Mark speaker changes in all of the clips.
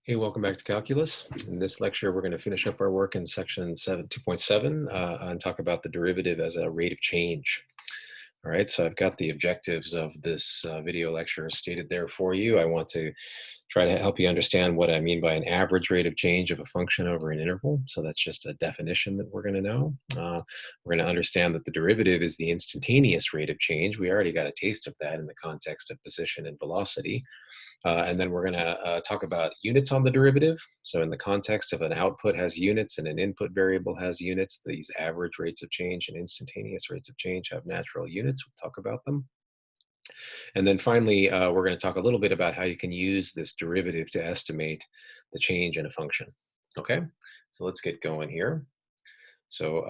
Speaker 1: Hey, welcome back to Calculus. In this lecture, we're going to finish up our work in section 2.7 and talk about the derivative as a rate of change. All right, so I've got the objectives of this video lecture stated there for you. I want to try to help you understand what I mean by an average rate of change of a function over an interval. So that's just a definition that we're going to know. We're going to understand that the derivative is the instantaneous rate of change. We already got a taste of that in the context of position and velocity. And then we're going to talk about units on the derivative. So in the context of an output has units and an input variable has units, these average rates of change and instantaneous rates of change have natural units. We'll talk about them. And then finally, we're going to talk a little bit about how you can use this derivative to estimate the change in a function. Okay, so let's get going here. So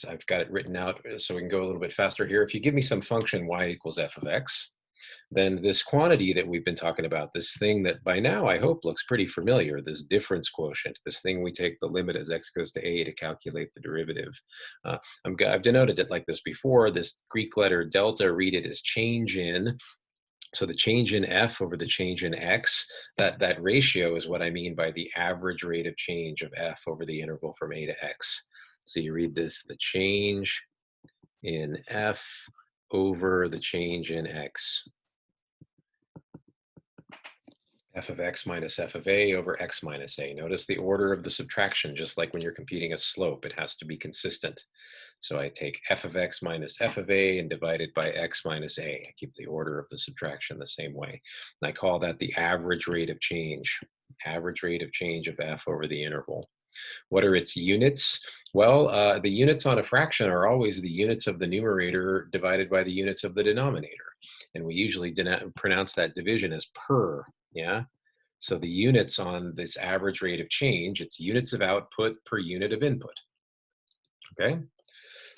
Speaker 1: I've got it written out so we can go a little bit faster here. If you give me some function y equals f of x, then this quantity that we've been talking about, this thing that by now I hope looks pretty familiar, this difference quotient, this thing we take the limit as x goes to a to calculate the derivative. I've denoted it like this before. This Greek letter delta, read it as change in. So the change in f over the change in x, that ratio is what I mean by the average rate of change of f over the interval from a to x. So you read this, the change in f over the change in x. F of x minus f of a over x minus a. Notice the order of the subtraction, just like when you're computing a slope, it has to be consistent. So I take f of x minus f of a and divide it by x minus a. I keep the order of the subtraction the same way. And I call that the average rate of change of f over the interval. What are its units? Well, the units on a fraction are always the units of the numerator divided by the units of the denominator. And we usually pronounce that division as per, yeah? So the units on this average rate of change, it's units of output per unit of input, okay?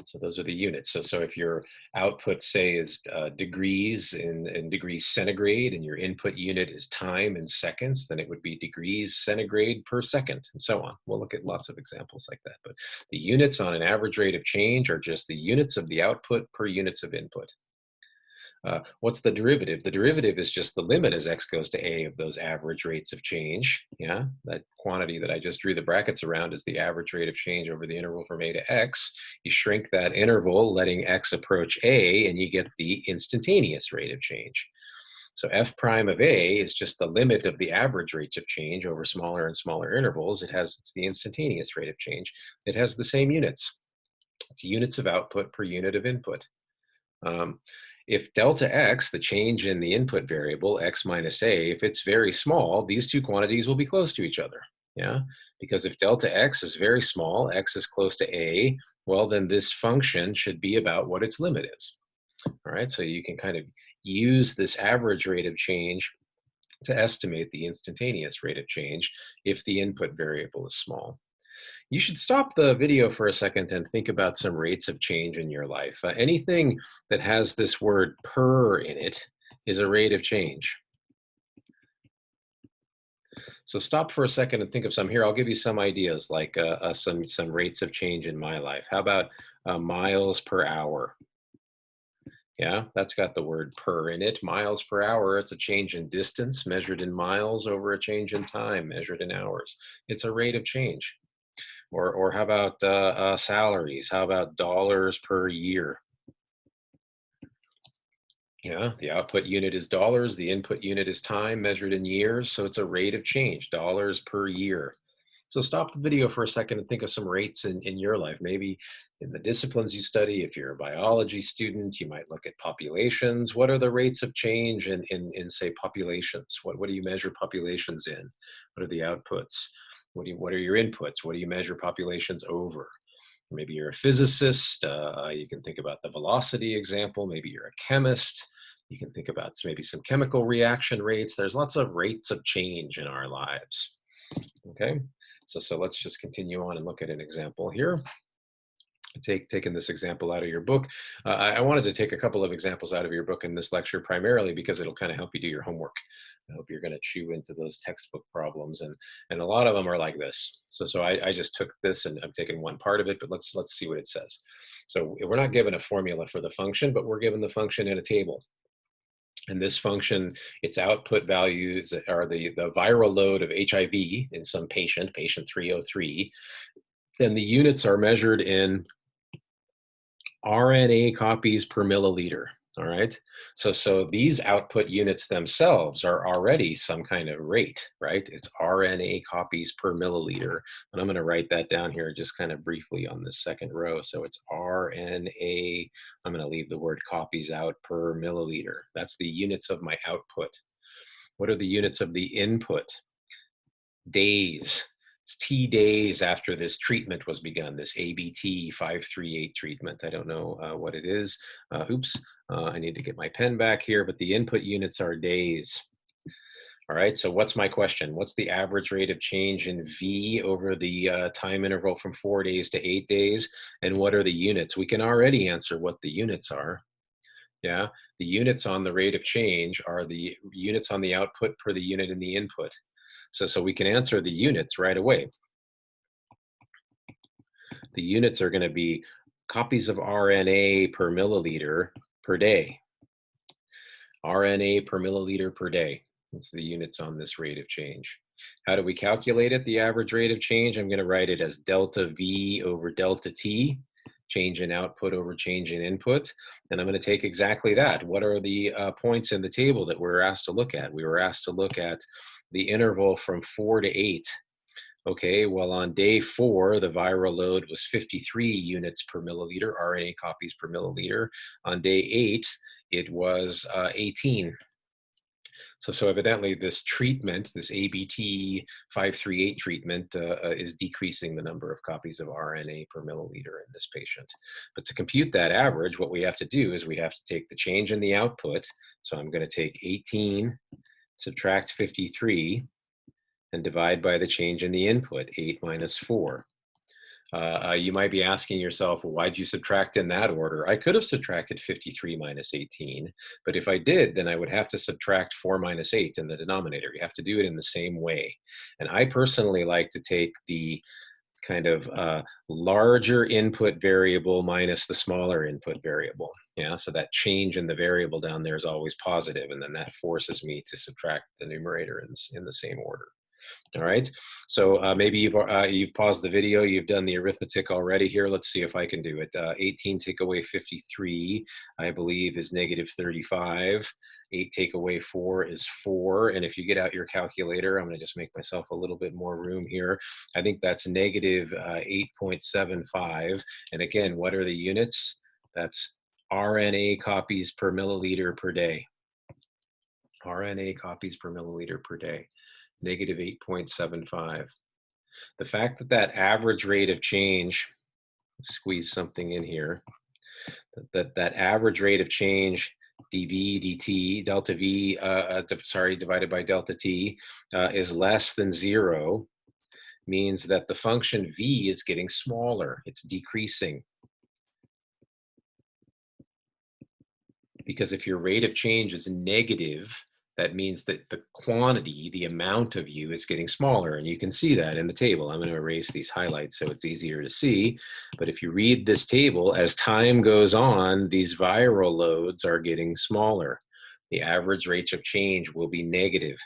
Speaker 1: So those are the units. So if your output, say, is degrees in degrees centigrade, and your input unit is time in seconds, then it would be degrees centigrade per second, and so on. We'll look at lots of examples like that. But the units on an average rate of change are just the units of the output per units of input. What's the derivative? The derivative is just the limit as x goes to a of those average rates of change. Yeah, that quantity that I just drew the brackets around is the average rate of change over the interval from a to x. You shrink that interval, letting x approach a, and you get the instantaneous rate of change. So f prime of a is just the limit of the average rates of change over smaller and smaller intervals. It's the instantaneous rate of change. It has the same units. It's units of output per unit of input. If delta x, the change in the input variable, x minus a, if it's very small, these two quantities will be close to each other, yeah? Because if delta x is very small, x is close to a, well, then this function should be about what its limit is, all right? So you can kind of use this average rate of change to estimate the instantaneous rate of change if the input variable is small. You should stop the video for a second and think about some rates of change in your life. Anything that has this word per in it is a rate of change. So stop for a second and think of some. Here, I'll give you some ideas, like some rates of change in my life. How about miles per hour? Yeah, that's got the word per in it. Miles per hour, it's a change in distance measured in miles over a change in time measured in hours. It's a rate of change. Or how about salaries? How about dollars per year? Yeah, the output unit is dollars, the input unit is time measured in years, so it's a rate of change, dollars per year. So stop the video for a second and think of some rates in your life. Maybe in the disciplines you study, if you're a biology student, you might look at populations. What are the rates of change in say, populations? What do you measure populations in? What are the outputs? What are your inputs? What do you measure populations over? Maybe you're a physicist. You can think about the velocity example. Maybe you're a chemist. You can think about maybe some chemical reaction rates. There's lots of rates of change in our lives. Okay, so let's just continue on and look at an example here. Taking this example out of your book. I wanted to take a couple of examples out of your book in this lecture, primarily because it'll kind of help you do your homework. I hope you're going to chew into those textbook problems, and a lot of them are like this. So I just took this and I'm taking one part of it, but let's see what it says. So we're not given a formula for the function, but we're given the function in a table. And this function, its output values are the viral load of HIV in some patient, patient 303. And the units are measured in RNA copies per milliliter. All right. So these output units themselves are already some kind of rate, right? It's RNA copies per milliliter. And I'm going to write that down here just kind of briefly on this second row. So it's RNA. I'm going to leave the word copies out per milliliter. That's the units of my output. What are the units of the input? Days. It's T days after this treatment was begun, this ABT 538 treatment. I don't know what it is. Oops, I need to get my pen back here, but the input units are days. All right, so what's my question? What's the average rate of change in V over the time interval from 4 days to 8 days? And what are the units? We can already answer what the units are. Yeah, the units on the rate of change are the units on the output per the unit in the input. So we can answer the units right away. The units are going to be copies of RNA per milliliter per day. RNA per milliliter per day. That's the units on this rate of change. How do we calculate it, the average rate of change? I'm going to write it as delta V over delta T, change in output over change in input. And I'm going to take exactly that. What are the points in the table that we're asked to look at? We were asked to look at the interval from 4 to 8. Okay, well, on day 4, the viral load was 53 units per milliliter, RNA copies per milliliter. On day 8, it was 18. So evidently this treatment, this ABT 538 treatment is decreasing the number of copies of RNA per milliliter in this patient. But to compute that average, what we have to do is we have to take the change in the output. So I'm going to take 18, subtract 53, and divide by the change in the input, 8 minus 4. You might be asking yourself, well, why'd you subtract in that order? I could have subtracted 53 minus 18, but if I did, then I would have to subtract 4 minus 8 in the denominator. You have to do it in the same way. And I personally like to take the kind of larger input variable minus the smaller input variable. Yeah, so that change in the variable down there is always positive, and then that forces me to subtract the numerator in the same order. All right, so maybe you've paused the video, you've done the arithmetic already here. Let's see if I can do it. 18 take away 53, I believe, is negative 35. 8 take away 4 is 4. And if you get out your calculator, I'm going to just make myself a little bit more room here. I think that's negative 8.75. And again, what are the units? That's RNA copies per milliliter per day. RNA copies per milliliter per day. Negative 8.75. The fact that that average rate of change, squeeze something in here, that average rate of change dV dt, delta V, divided by delta t, is less than 0, means that the function V is getting smaller. It's decreasing. Because if your rate of change is negative, that means that the quantity, the amount of U is getting smaller, and you can see that in the table. I'm going to erase these highlights so it's easier to see, but if you read this table, as time goes on, these viral loads are getting smaller. The average rates of change will be negative.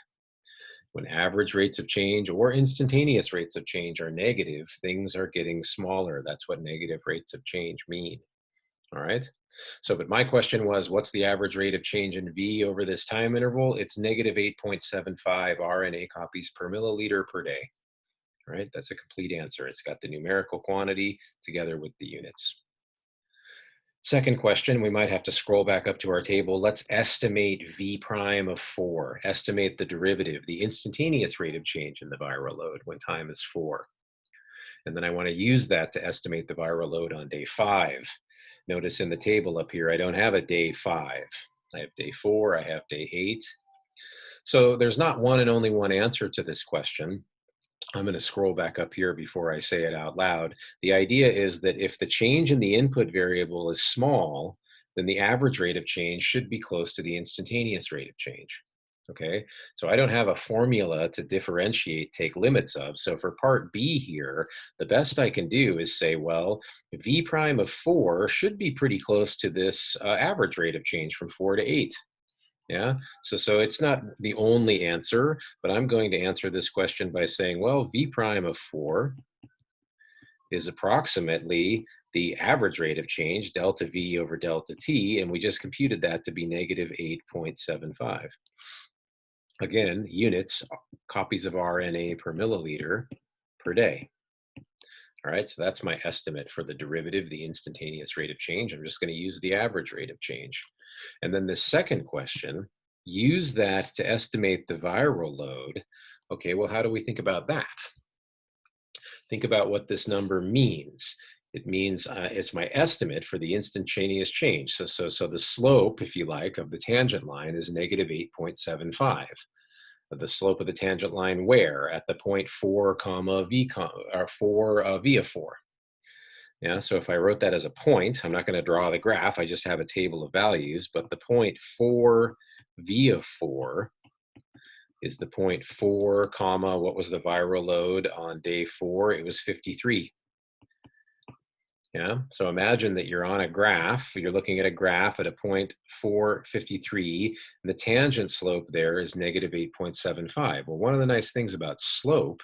Speaker 1: When average rates of change or instantaneous rates of change are negative, things are getting smaller. That's what negative rates of change mean. All right. So, but my question was, what's the average rate of change in V over this time interval? It's negative 8.75 RNA copies per milliliter per day. All right, that's a complete answer. It's got the numerical quantity together with the units. Second question, we might have to scroll back up to our table. Let's estimate V prime of 4. Estimate the derivative, the instantaneous rate of change in the viral load when time is 4. And then I want to use that to estimate the viral load on day 5. Notice in the table up here, I don't have a day 5. I have day 4, I have day 8. So there's not one and only one answer to this question. I'm going to scroll back up here before I say it out loud. The idea is that if the change in the input variable is small, then the average rate of change should be close to the instantaneous rate of change. Okay, so I don't have a formula to differentiate, take limits of. So for part B here, the best I can do is say, well, V prime of 4 should be pretty close to this average rate of change from 4 to 8. Yeah, so it's not the only answer, but I'm going to answer this question by saying, well, v prime of 4 is approximately the average rate of change, delta v over delta t, and we just computed that to be negative 8.75. Again, units, copies of RNA per milliliter per day. All right, so that's my estimate for the derivative, the instantaneous rate of change. I'm just going to use the average rate of change. And then the second question, use that to estimate the viral load. Okay, well, how do we think about that? Think about what this number means. It means it's my estimate for the instantaneous change. So the slope, if you like, of the tangent line is negative 8.75. The slope of the tangent line where? At the point 4 comma v or 4 v of 4. Yeah, so if I wrote that as a point, I'm not going to draw the graph. I just have a table of values, but the point 4 v of 4 is the point 4 comma, what was the viral load on day 4? It was 53. Yeah, so imagine that you're on a graph, you're looking at a graph at a point 453, and the tangent slope there is negative 8.75. Well, one of the nice things about slope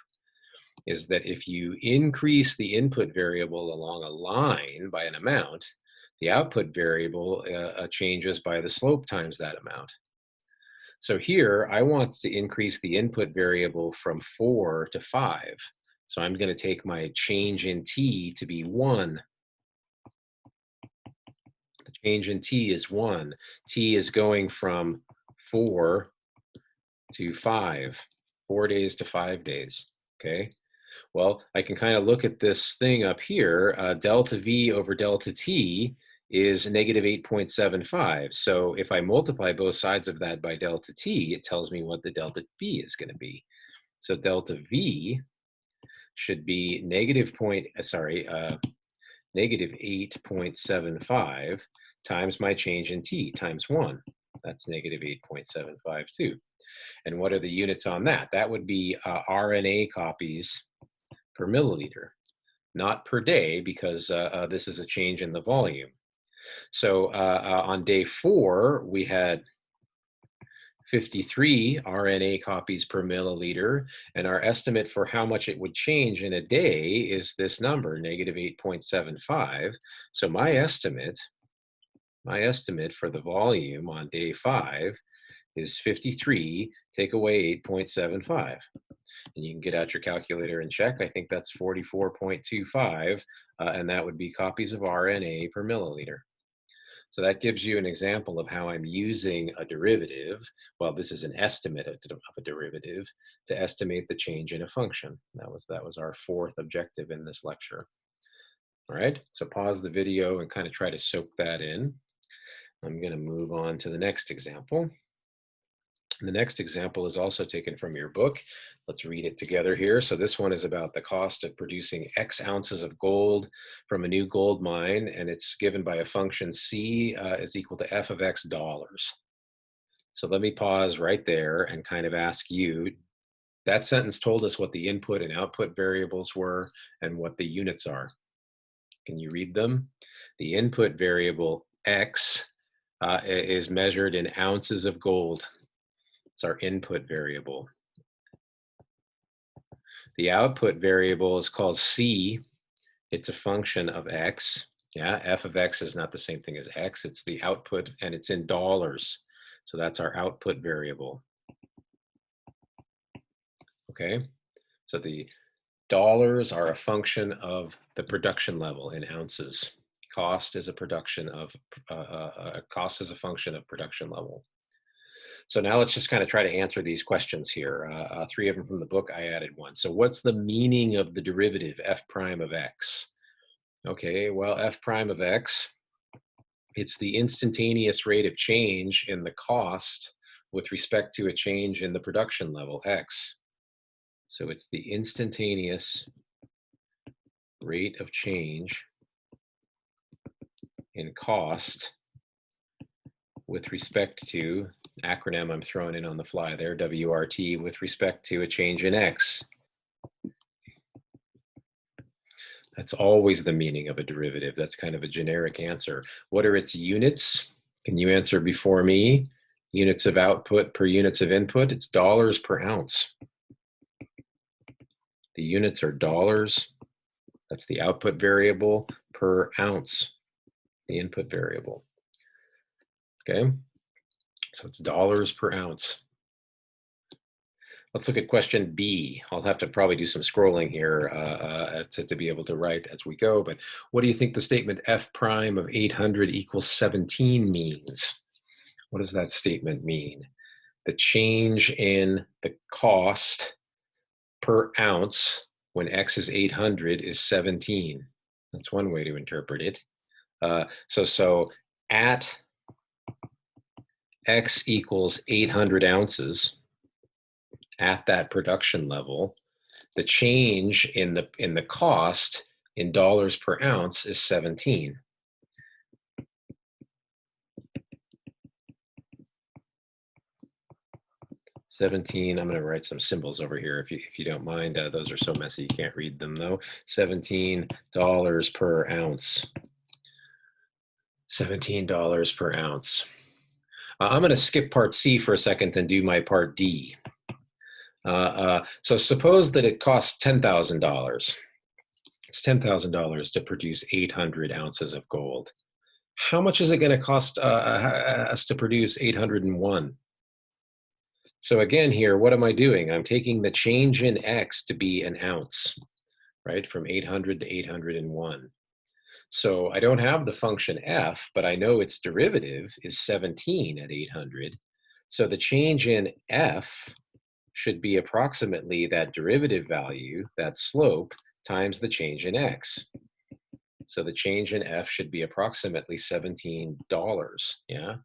Speaker 1: is that if you increase the input variable along a line by an amount, the output variable changes by the slope times that amount. So here, I want to increase the input variable from 4 to 5. So I'm going to take my change in t to be 1. The change in t is 1. T is going from 4 to 5, 4 days to 5 days, okay? Well, I can kind of look at this thing up here. Delta V over delta T is negative 8.75. So if I multiply both sides of that by delta T, it tells me what the delta V is going to be. So delta V should be negative 8.75 times my change in T times 1. That's negative 8.75 too. And what are the units on that? That would be RNA copies per milliliter, not per day, because this is a change in the volume. So on day 4, we had 53 RNA copies per milliliter, and our estimate for how much it would change in a day is this number, negative 8.75. So my estimate for the volume on day 5 is 53, take away 8.75. And you can get out your calculator and check. I think that's 44.25, and that would be copies of RNA per milliliter. So that gives you an example of how I'm using a derivative. Well, this is an estimate of a derivative to estimate the change in a function. That was our fourth objective in this lecture. All right, so pause the video and kind of try to soak that in. I'm going to move on to the next example. The next example is also taken from your book. Let's read it together here. So this one is about the cost of producing X ounces of gold from a new gold mine, and it's given by a function C is equal to f of X dollars. So let me pause right there and kind of ask you, that sentence told us what the input and output variables were and what the units are. Can you read them? The input variable X is measured in ounces of gold. It's our input variable. The output variable is called C. It's a function of X. Yeah, f of X is not the same thing as X. It's the output, and it's in dollars. So that's our output variable. Okay, so the dollars are a function of the production level in ounces. Cost is a function of production level. So now let's just kind of try to answer these questions here. 3 of them from the book, I added 1. So what's the meaning of the derivative f prime of X? Okay, well, f prime of X, it's the instantaneous rate of change in the cost with respect to a change in the production level, X. So it's the instantaneous rate of change in cost with respect to, acronym I'm throwing in on the fly there, WRT, with respect to a change in X. That's always the meaning of a derivative. That's kind of a generic answer. What are its units? Can you answer before me? Units of output per units of input, it's dollars per ounce. The units are dollars, that's the output variable, per ounce, the input variable. Okay, so it's dollars per ounce. Let's look at question B. I'll have to probably do some scrolling here to be able to write as we go, but what do you think the statement f prime of 800 equals 17 means? What does that statement mean? The change in the cost per ounce when x is 800 is 17. That's one way to interpret it. So at x equals 800 ounces, at that production level, the change in the cost in dollars per ounce is 17. I'm going to write some symbols over here if you don't mind. Those are so messy you can't read them though. $17 per ounce. $17 per ounce. I'm going to skip part C for a second and do my part D. So suppose that it costs $10,000. It's $10,000 to produce 800 ounces of gold. How much is it going to cost us to produce 801? So again here, what am I doing? I'm taking the change in X to be an ounce, right? From 800 to 801. So I don't have the function f, but I know its derivative is 17 at 800. So the change in f should be approximately that derivative value, that slope, times the change in x. So the change in f should be approximately $17, yeah?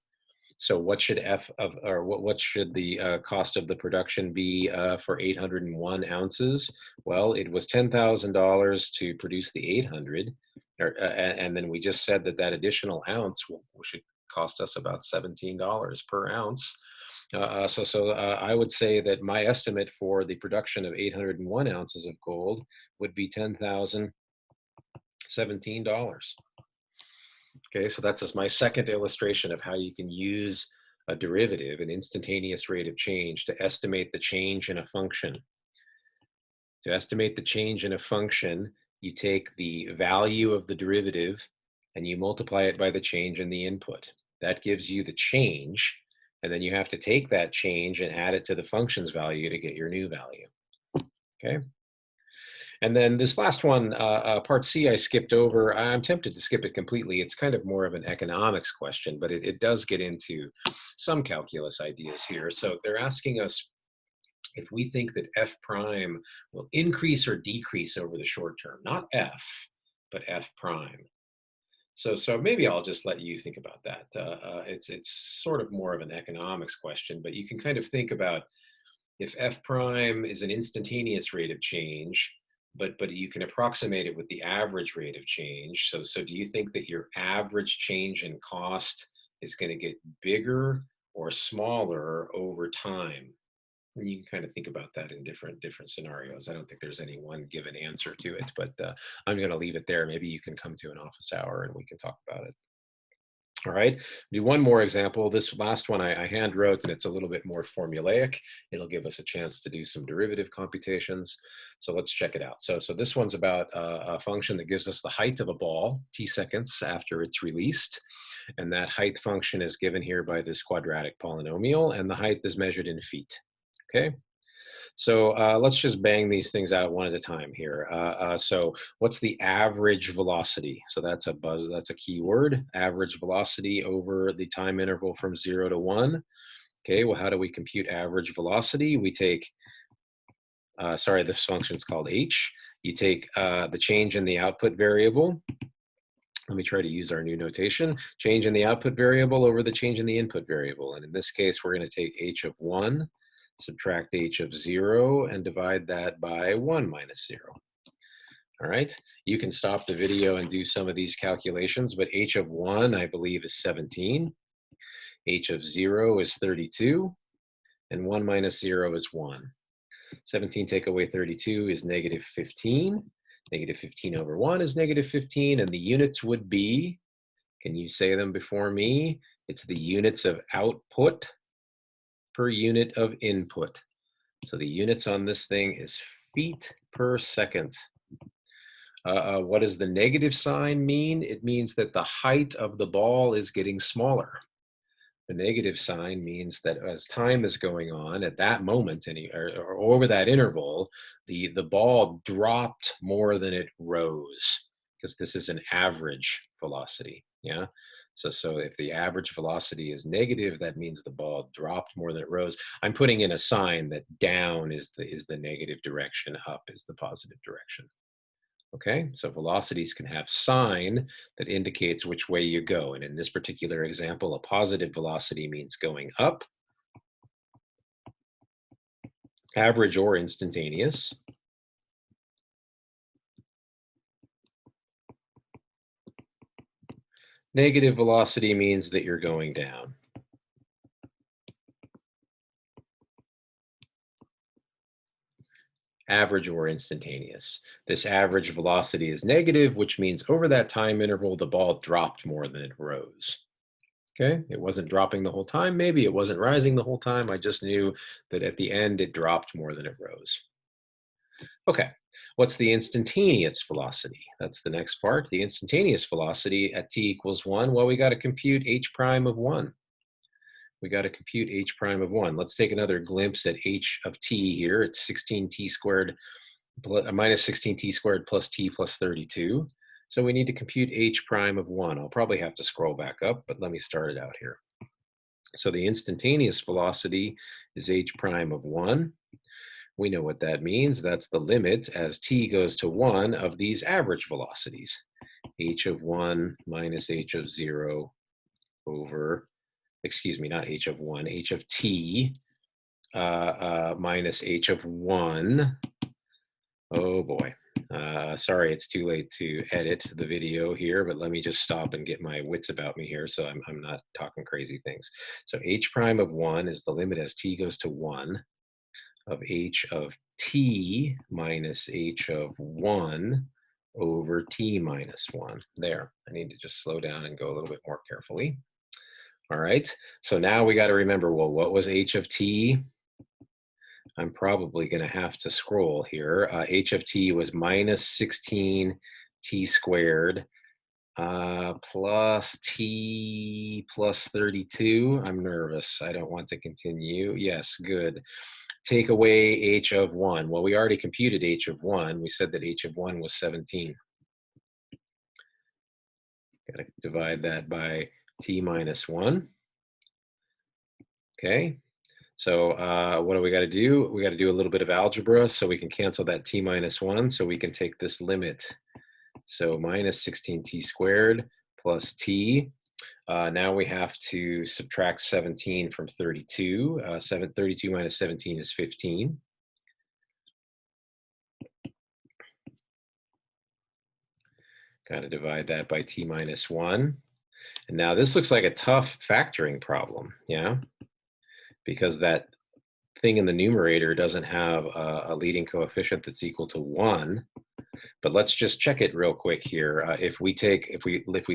Speaker 1: So what should what should the cost of the production be for 801 ounces? Well, it was $10,000 to produce the 800, and then we just said that that additional ounce should cost us about $17 per ounce. So I would say that my estimate for the production of 801 ounces of gold would be $10,017. Okay, so that's just my second illustration of how you can use a derivative, an instantaneous rate of change, to estimate the change in a function. To estimate the change in a function, you take the value of the derivative and you multiply it by the change in the input. That gives you the change, and then you have to take that change and add it to the function's value to get your new value. Okay? And then this last one, part C, I skipped over. I'm tempted to skip it completely. It's kind of more of an economics question, but it does get into some calculus ideas here. So they're asking us if we think that f prime will increase or decrease over the short term, not f, but f prime. So maybe I'll just let you think about that. It's sort of more of an economics question, but you can kind of think about if f prime is an instantaneous rate of change, but you can approximate it with the average rate of change. So do you think that your average change in cost is going to get bigger or smaller over time? And you can kind of think about that in different scenarios. I don't think there's any one given answer to it, but I'm going to leave it there. Maybe you can come to an office hour and we can talk about it. All right, do one more example. This last one I hand wrote, and it's a little bit more formulaic. It'll give us a chance to do some derivative computations. So let's check it out. So this one's about a function that gives us the height of a ball, t seconds after it's released. And that height function is given here by this quadratic polynomial, and the height is measured in feet. Okay. So let's just bang these things out one at a time here. So what's the average velocity? So that's a keyword, average velocity over the time interval from 0 to 1. Okay, well, how do we compute average velocity? We take, sorry, this function's called h. You take the change in the output variable. Let me try to use our new notation. Change in the output variable over the change in the input variable. And in this case, we're going to take h of 1, subtract h of 0, and divide that by 1 minus 0. All right, you can stop the video and do some of these calculations, but h of 1, I believe, is 17. H of 0 is 32, and 1 minus 0 is 1. 17 take away 32 is negative 15. Negative 15 over 1 is negative 15, and the units would be, can you say them before me? It's the units of output per unit of input. So the units on this thing is feet per second. What does the negative sign mean? It means that the height of the ball is getting smaller. The negative sign means that as time is going on, at that moment, or over that interval, the ball dropped more than it rose, because this is an average velocity. Yeah. So if the average velocity is negative, that means the ball dropped more than it rose. I'm putting in a sign that down is the negative direction, up is the positive direction. Okay, so velocities can have sign that indicates which way you go. And in this particular example, a positive velocity means going up, average or instantaneous. Negative velocity means that you're going down. Average or instantaneous. This average velocity is negative, which means over that time interval, the ball dropped more than it rose. Okay, it wasn't dropping the whole time. Maybe it wasn't rising the whole time. I just knew that at the end, it dropped more than it rose. Okay, what's the instantaneous velocity? That's the next part. The instantaneous velocity at t equals 1. Well, we got to compute h prime of 1. We got to compute h prime of 1. Let's take another glimpse at h of t here. It's 16t squared minus 16t squared plus t plus 32. So we need to compute h prime of 1. I'll probably have to scroll back up, but let me start it out here. So the instantaneous velocity is h prime of 1. We know what that means. That's the limit as t goes to 1 of these average velocities. H of 1 minus h of 0 over, excuse me, not h of 1, h of t minus h of 1. Oh boy. Sorry, it's too late to edit the video here, but let me just stop and get my wits about me here so I'm not talking crazy things. So h prime of 1 is the limit as t goes to 1 of h of t minus h of 1 over t minus 1. There, I need to just slow down and go a little bit more carefully. All right, so now we got to remember, well, what was h of t? I'm probably going to have to scroll here. H of t was minus 16 t squared plus t plus 32. I'm nervous. I don't want to continue. Yes, good. Take away h of 1. Well, we already computed h of 1. We said that h of 1 was 17. Got to divide that by t minus 1. Okay. So what do we got to do? We got to do a little bit of algebra so we can cancel that t minus 1 so we can take this limit. So minus 16t squared plus t. Now we have to subtract 17 from 32. 32 minus 17 is 15. Got to divide that by t minus 1. And now this looks like a tough factoring problem, yeah? Because that thing in the numerator doesn't have a leading coefficient that's equal to 1. But let's just check it real quick here. If we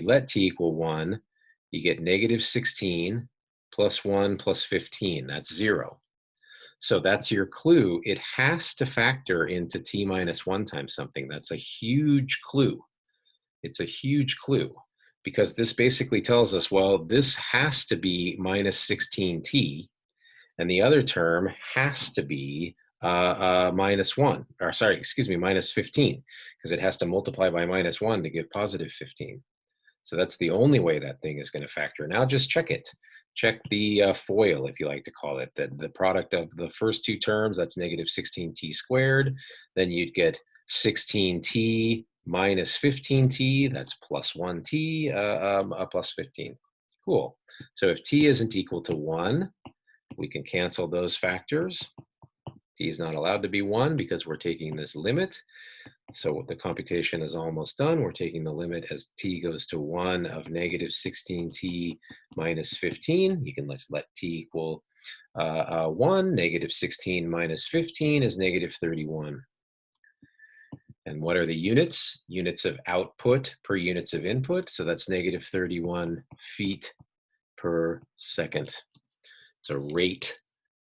Speaker 1: let t equal 1, you get negative 16 plus 1 plus 15. That's 0. So that's your clue. It has to factor into t minus 1 times something. That's a huge clue. It's a huge clue because this basically tells us, well, this has to be minus 16t, and the other term has to be minus 1, or sorry, excuse me, minus 15, because it has to multiply by minus 1 to give positive 15. So that's the only way that thing is going to factor. Now just check it. Check the FOIL, if you like to call it. The product of the first two terms, that's negative 16t squared. Then you'd get 16t minus 15t, that's plus 1t, plus 15. Cool. So if t isn't equal to 1, we can cancel those factors. T is not allowed to be 1 because we're taking this limit. So the computation is almost done. We're taking the limit as t goes to 1 of negative 16t minus 15. You can let t equal 1. Negative 16 minus 15 is negative 31. And what are the units? Units of output per units of input. So that's negative 31 feet per second. It's a rate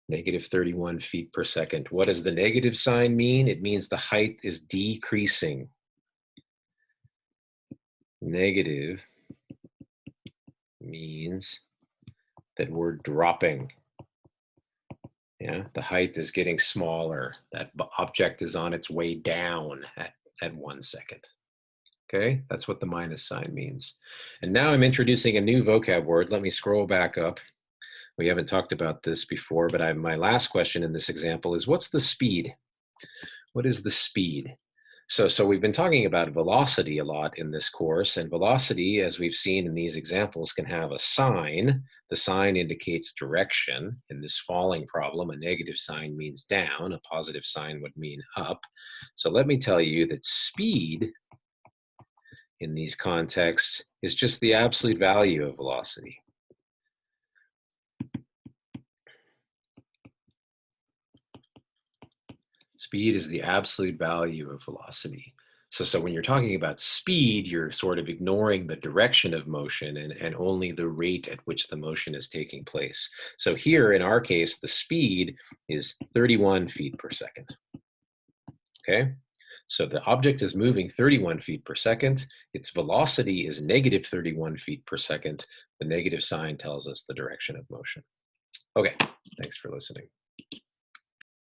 Speaker 1: Negative 31 feet per second. What does the negative sign mean? It means the height is decreasing. Negative means that we're dropping. Yeah, the height is getting smaller. That object is on its way down at 1 second. Okay, that's what the minus sign means. And now I'm introducing a new vocab word. Let me scroll back up. We haven't talked about this before, but my last question in this example is, what's the speed? What is the speed? So we've been talking about velocity a lot in this course, and velocity, as we've seen in these examples, can have a sign. The sign indicates direction. In this falling problem, a negative sign means down, a positive sign would mean up. So let me tell you that speed in these contexts is just the absolute value of velocity. Speed is the absolute value of velocity. So when you're talking about speed, you're sort of ignoring the direction of motion and only the rate at which the motion is taking place. So here, in our case, the speed is 31 feet per second. Okay? So the object is moving 31 feet per second. Its velocity is negative 31 feet per second. The negative sign tells us the direction of motion. Okay, thanks for listening.